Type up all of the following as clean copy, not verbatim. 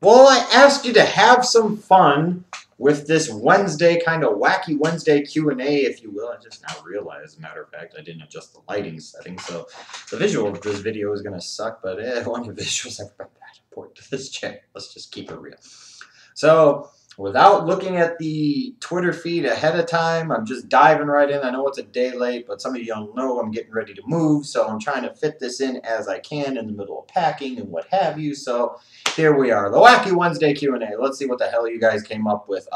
Well, I asked you to have some fun with this Wednesday, kind of wacky Wednesday Q&A, if you will. I just now realized, as a matter of fact, I didn't adjust the lighting settings, so the visual of this video is going to suck, but when your visuals ever been that important to this channel, let's just keep it real. So, without looking at the Twitter feed ahead of time, I'm just diving right in. I know it's a day late, but some of you don't know I'm getting ready to move, so I'm trying to fit this in as I can in the middle of packing and what have you. So, here we are, the Wacky Wednesday Q&A. Let's see what the hell you guys came up with.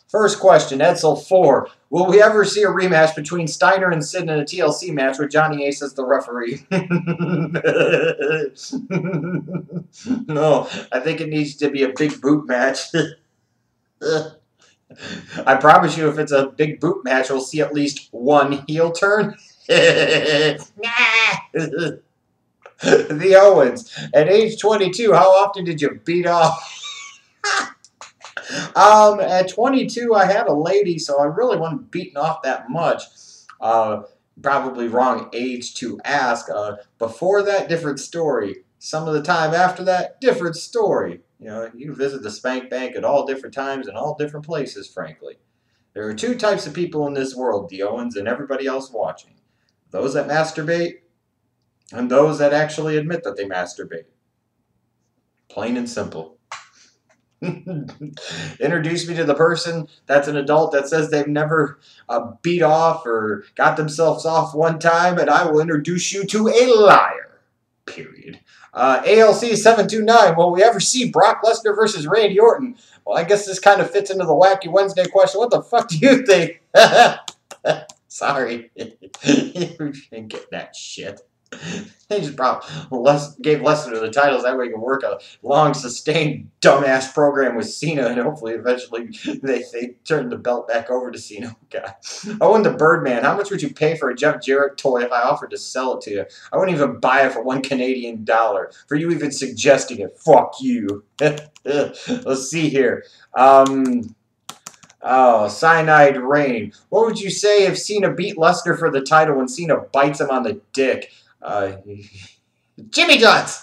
First question, Edsel 4. Will we ever see a rematch between Steiner and Sid in a TLC match with Johnny Ace as the referee? No, I think it needs to be a big boot match. I promise you, if it's a big boot match, we'll see at least one heel turn. The Owens. At age 22, how often did you beat off? At 22, I had a lady, so I really wasn't beating off that much. Probably wrong age to ask. Before that, different story. Some of the time after that, different story. You know, you visit the spank bank at all different times and all different places, frankly. There are two types of people in this world, the Owens and everybody else watching. Those that masturbate and those that actually admit that they masturbate. Plain and simple. Introduce me to the person that's an adult that says they've never beat off or got themselves off one time, and I will introduce you to a liar. Period. ALC 729. Will we ever see Brock Lesnar versus Randy Orton? Well, I guess this kind of fits into the Wacky Wednesday question. What the fuck do you think? Sorry. You didn't get that shit. They just gave Lesnar the titles. That way he can work a long, sustained, dumbass program with Cena, and hopefully eventually they turn the belt back over to Cena. God. Owen the Birdman. How much would you pay for a Jeff Jarrett toy if I offered to sell it to you? I wouldn't even buy it for $1 Canadian. For you even suggesting it. Fuck you. Let's see here. Oh, Cyanide Rain. What would you say if Cena beat Lesnar for the title when Cena bites him on the dick? Jimmy Johns!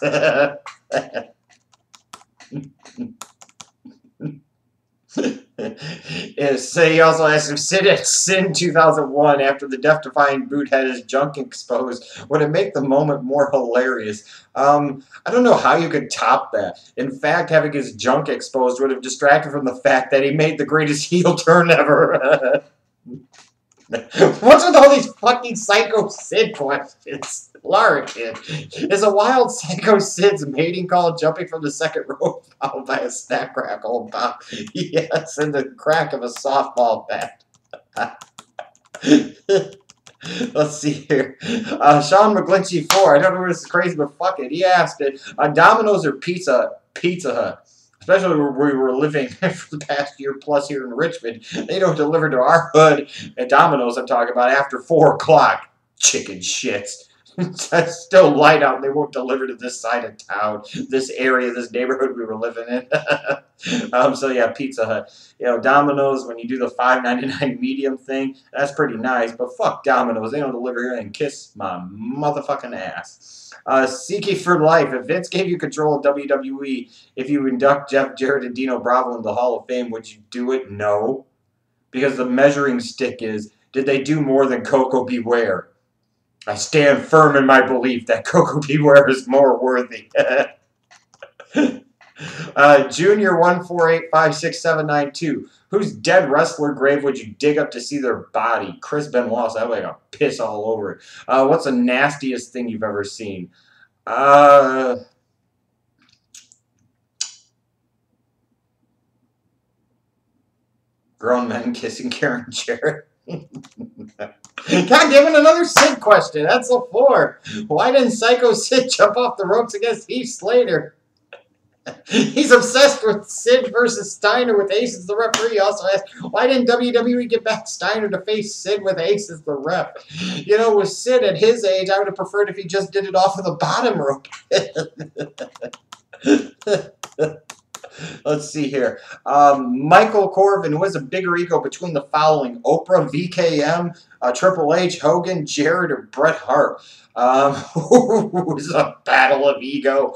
Yes, he also asked if Sid had Sin 2001 after the death-defying boot had his junk exposed. Would it make the moment more hilarious? I don't know how you could top that. In fact, having his junk exposed would have distracted from the fact that he made the greatest heel turn ever. What's with all these fucking Psycho Sid questions? Laura kid. Is a wild Psycho Sid's mating call jumping from the second rope followed by a snap crackle pop? Yes, and the crack of a softball bat. Let's see here. Sean McGlinchey 4. I don't know if this is crazy, but fuck it. He asked it. Domino's or Pizza Hut? Especially where we were living for the past year plus here in Richmond. They don't deliver to our hood at Domino's, I'm talking about, after 4 o'clock. Chicken shits. It's still light out and they won't deliver to this side of town, this area, this neighborhood we were living in. So yeah, Pizza Hut. You know, Domino's, when you do the $5.99 medium thing, that's pretty nice, but fuck Domino's. They don't deliver here, and kiss my motherfucking ass. Siki for life. If Vince gave you control of WWE, if you induct Jeff Jarrett and Dino Bravo into the Hall of Fame, would you do it? No. Because the measuring stick is, did they do more than Coco Beware? I stand firm in my belief that Coco Beware is more worthy. Junior 1485672. Whose dead wrestler grave would you dig up to see their body? Chris Benoit. I would like a piss all over it. What's the nastiest thing you've ever seen? Grown men kissing Karen Jarrett. God damn it, another Sid question. That's a 4. Why didn't Psycho Sid jump off the ropes against Heath Slater? He's obsessed with Sid versus Steiner with Ace as the referee. He also asked, why didn't WWE get back Steiner to face Sid with Ace as the ref? You know, with Sid at his age, I would have preferred if he just did it off of the bottom rope. Let's see here. Michael Corvin, who has a bigger ego between the following? Oprah, VKM, Triple H, Hogan, Jared, or Bret Hart? Who's a battle of ego?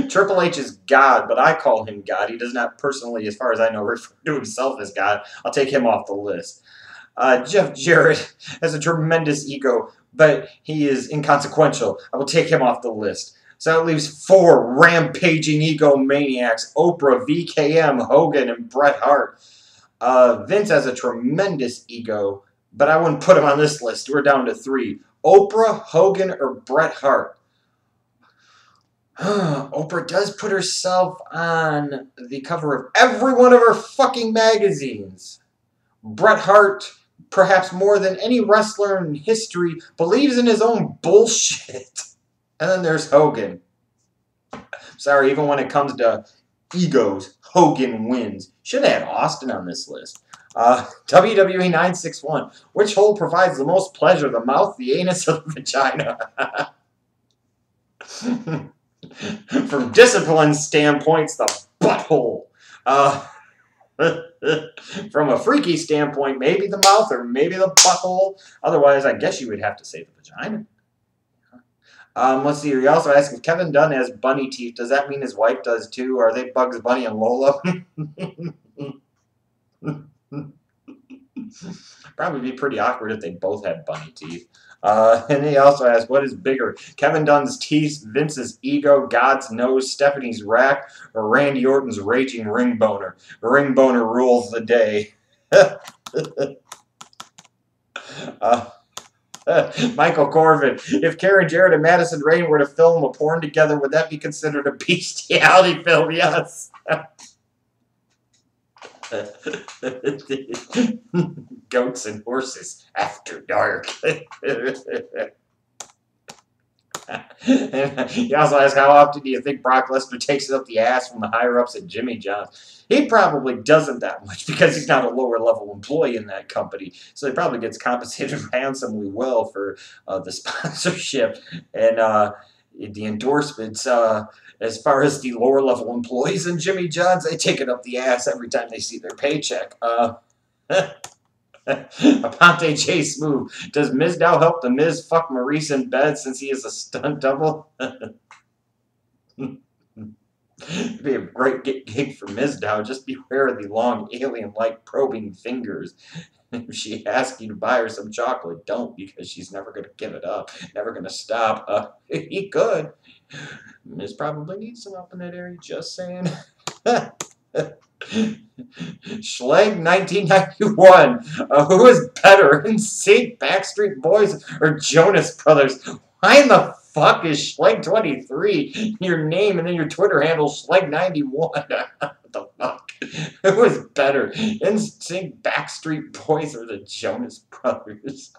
Triple H is God, but I call him God. He does not personally, as far as I know, refer to himself as God. I'll take him off the list. Jeff Jarrett has a tremendous ego, but he is inconsequential. I will take him off the list. So that leaves 4 rampaging egomaniacs: Oprah, VKM, Hogan, and Bret Hart. Vince has a tremendous ego, but I wouldn't put him on this list. We're down to 3. Oprah, Hogan, or Bret Hart. Oprah does put herself on the cover of every one of her fucking magazines. Bret Hart, perhaps more than any wrestler in history, believes in his own bullshit. And then there's Hogan. Sorry, even when it comes to egos, Hogan wins. Should have had Austin on this list. WWE 961. Which hole provides the most pleasure? The mouth, the anus, or the vagina? From discipline standpoints, the butthole. From a freaky standpoint, maybe the mouth or maybe the butthole. Otherwise, I guess you would have to say the vagina. Let's see. He also asked if Kevin Dunn has bunny teeth. Does that mean his wife does too? Are they Bugs Bunny and Lola? Probably be pretty awkward if they both had bunny teeth. And he also asked, what is bigger, Kevin Dunn's teeth, Vince's ego, God's nose, Stephanie's rack, or Randy Orton's raging ring boner? Ring boner rules the day. Michael Corvin, if Karen Jarrett and Madison Rayne were to film a porn together, would that be considered a bestiality film? Yes. Goats and horses after dark. He also asked, how often do you think Brock Lesnar takes it up the ass from the higher-ups at Jimmy John's? He probably doesn't that much because he's not a lower-level employee in that company. So he probably gets compensated handsomely well for the sponsorship and the endorsements. As far as the lower-level employees in Jimmy John's, they take it up the ass every time they see their paycheck. Aponte Chase move. Does Mizdow help the Miz fuck Maurice in bed since he is a stunt double? It'd be a great gig for Mizdow. Just beware of the long alien-like probing fingers. If she asks you to buy her some chocolate, don't, because she's never going to give it up. Never going to stop. He could. Miz probably needs some up in that area, just saying. Schleg 1991. Who is better, NSYNC, Backstreet Boys, or Jonas Brothers? Why in the fuck is Schleg 23 your name and then your Twitter handle Schleg 91? What the fuck? Who is better, NSYNC, Backstreet Boys, or the Jonas Brothers?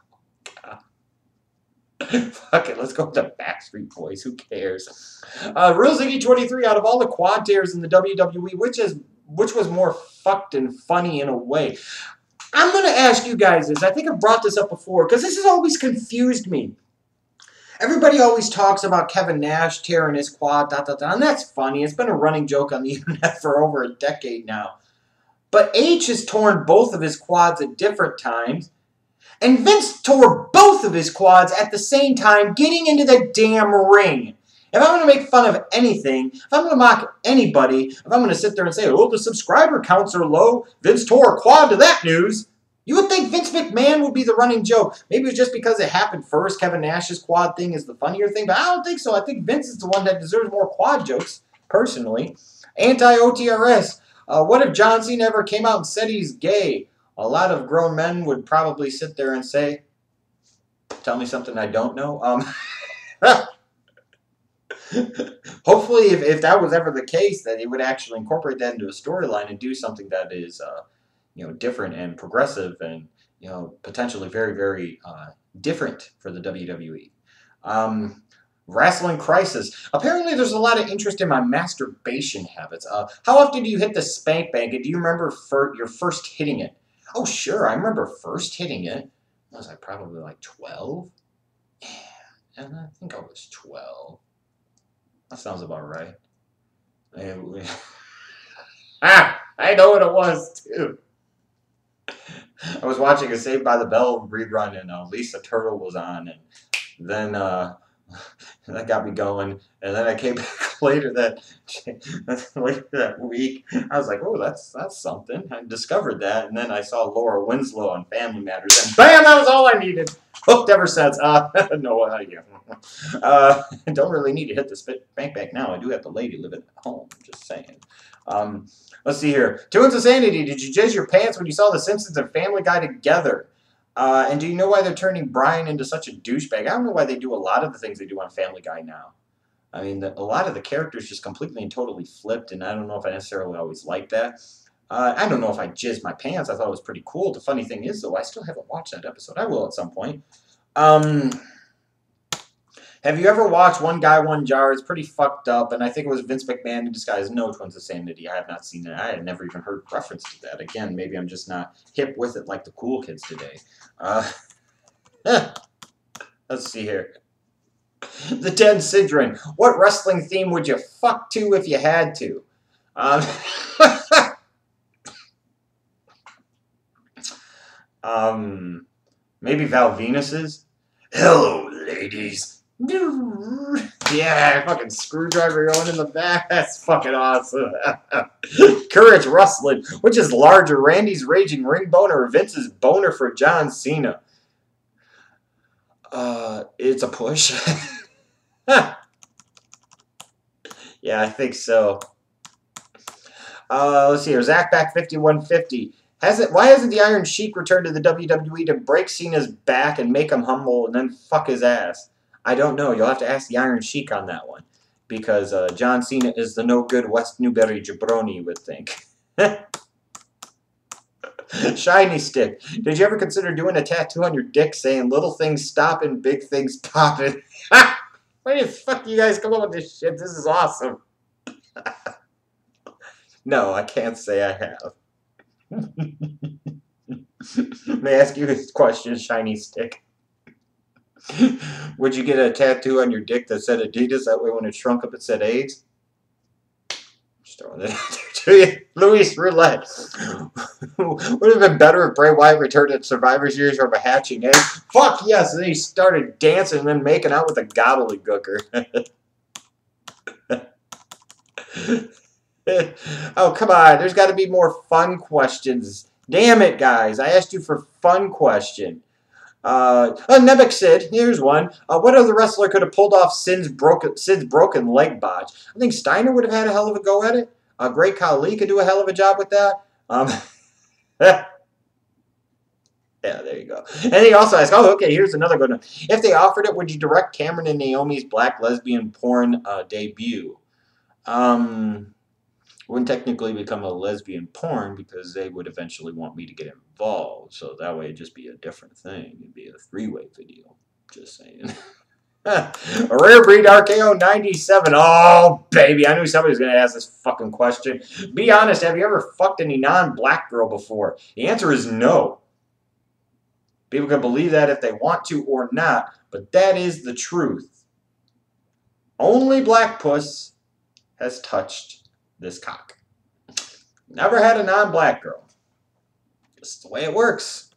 Fuck it, let's go with the Backstreet Boys. Who cares? Real Ziggy 23. Out of all the quad tears in the WWE, which was more fucked and funny in a way? I'm going to ask you guys this. I think I've brought this up before because this has always confused me. Everybody always talks about Kevin Nash tearing his quad, and that's funny. It's been a running joke on the internet for over a decade now. But H has torn both of his quads at different times, and Vince tore both of his quads at the same time getting into the damn ring. If I'm going to make fun of anything, if I'm going to mock anybody, if I'm going to sit there and say, oh, the subscriber counts are low, Vince tore a quad to that news, you would think Vince McMahon would be the running joke. Maybe it's just because it happened first. Kevin Nash's quad thing is the funnier thing, but I don't think so. I think Vince is the one that deserves more quad jokes, personally. Anti-OTRS. What if John Cena ever came out and said he's gay? A lot of grown men would probably sit there and say, tell me something I don't know. Hopefully, if that was ever the case, that he would actually incorporate that into a storyline and do something that is, different and progressive and, potentially very, very different for the WWE. Wrestling Crisis. Apparently, there's a lot of interest in my masturbation habits. How often do you hit the spank bank? And do you remember your first hitting it? Oh, sure. I remember first hitting it. Was I probably like 12? Yeah, and I think I was 12. That sounds about right. I know what it was, too. I was watching a Saved by the Bell rerun, and Lisa Turtle was on, and then That got me going. And then I came back later that week. I was like, oh, that's something. I discovered that, and then I saw Laura Winslow on Family Matters, and bam, that was all I needed. Hooked ever since. No idea. I don't really need to hit the bank back now. I do have the lady living at home. Just saying. Let's see here. Tunes of Sanity. Did you jizz your pants when you saw The Simpsons and Family Guy together? And do you know why they're turning Brian into such a douchebag? I don't know why they do a lot of the things they do on Family Guy now. I mean, a lot of the characters just completely and totally flipped, and I don't know if I necessarily always like that. I don't know if I jizzed my pants. I thought it was pretty cool. The funny thing is, though, I still haven't watched that episode. I will at some point. Have you ever watched One Guy, One Jar? It's pretty fucked up, and I think it was Vince McMahon in disguise. No, Twins of Sanity. I have not seen it. I had never even heard reference to that. Again, maybe I'm just not hip with it like the cool kids today. Let's see here. The 10 Sidron. What wrestling theme would you fuck to if you had to? Maybe Val Venus's. Hello, ladies. Yeah, fucking screwdriver going in the back. That's fucking awesome. Courage Wrestling. Which is larger, Randy's raging ring boner or Vince's boner for John Cena? It's a push. Yeah, I think so. Let's see here. Zach back 5150. Why hasn't the Iron Sheik returned to the WWE to break Cena's back and make him humble and then fuck his ass? I don't know. You'll have to ask the Iron Sheik on that one. Because John Cena is the no-good West Newberry jabroni, you would think. Shiny Stick. Did you ever consider doing a tattoo on your dick saying little things stopping, big things popping? Why the fuck you guys come up with this shit? This is awesome. No, I can't say I have. May I ask you a question, Shiny Stick? Would you get a tattoo on your dick that said Adidas? That way when it shrunk up it said AIDS? Just throwing that out there to you. Luis Roulette. Would have been better if Bray Wyatt returned at Survivor Series from a hatching egg. Fuck yes, and then he started dancing and then making out with a gobbledygooker. Oh, come on. There's got to be more fun questions. Damn it, guys. I asked you for fun question. Nebek Sid, here's one. What other wrestler could have pulled off Sid's broken leg botch? I think Steiner would have had a hell of a go at it. Great Khali could do a hell of a job with that. Yeah, there you go. And he also asked, oh, okay, here's another good one. If they offered it, would you direct Cameron and Naomi's black lesbian porn debut? Wouldn't technically become a lesbian porn because they would eventually want me to get involved. So that way it'd just be a different thing. It'd be a three-way video. Just saying. A Rare Breed RKO 97. Oh, baby. I knew somebody was going to ask this fucking question. Be honest, have you ever fucked any non-black girl before? The answer is no. People can believe that if they want to or not, but that is the truth. Only black puss has touched this cock. Never had a non-black girl. Just the way it works.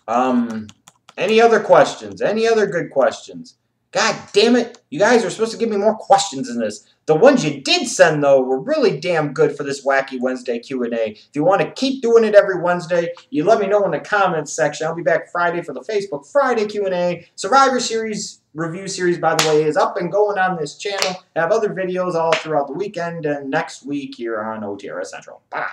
Any other questions? Any other good questions? God damn it. You guys are supposed to give me more questions in this. The ones you did send, though, were really damn good for this Wacky Wednesday Q&A. If you want to keep doing it every Wednesday, you let me know in the comments section. I'll be back Friday for the Facebook Friday Q&A. Survivor Series review series, by the way, is up and going on this channel. I have other videos all throughout the weekend and next week here on OTRS Central. Bye.